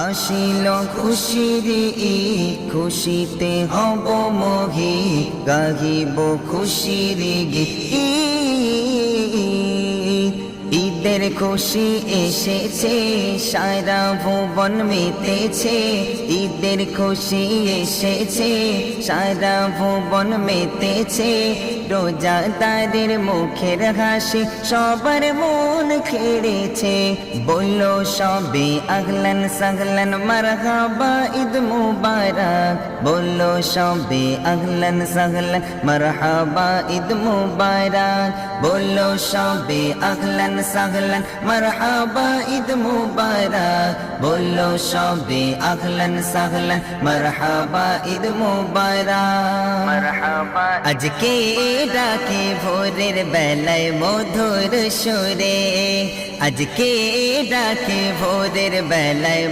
আসিল খুশির ঈদ, খুশিতে হব মোহি, গাহিব খুশির গীত। ঈদের খুশি এসেছে, সারা ভুবন মেতেছে। ঈদের খুশি এসেছে, সারা ভুবন মেতেছে। রোজাদারের মুখের হাসি সবার মন খেড়েছে। বললো সবে আগলান সাগলান মারহাবা ঈদ মুবারক। বললো সবে আগলান সাগলান মারহাবা ঈদ মুবারক। বললো সবে আগলান সাগলান মারহাবা ঈদ মুবারক। বললো সবে আগলান সাগলান মারহাবা ঈদ মুবারক। মারহাবা আজকে ডাকে ভোরের বেলায় মধুর সুরে, আজকে ডাকে ভোরের বেলায়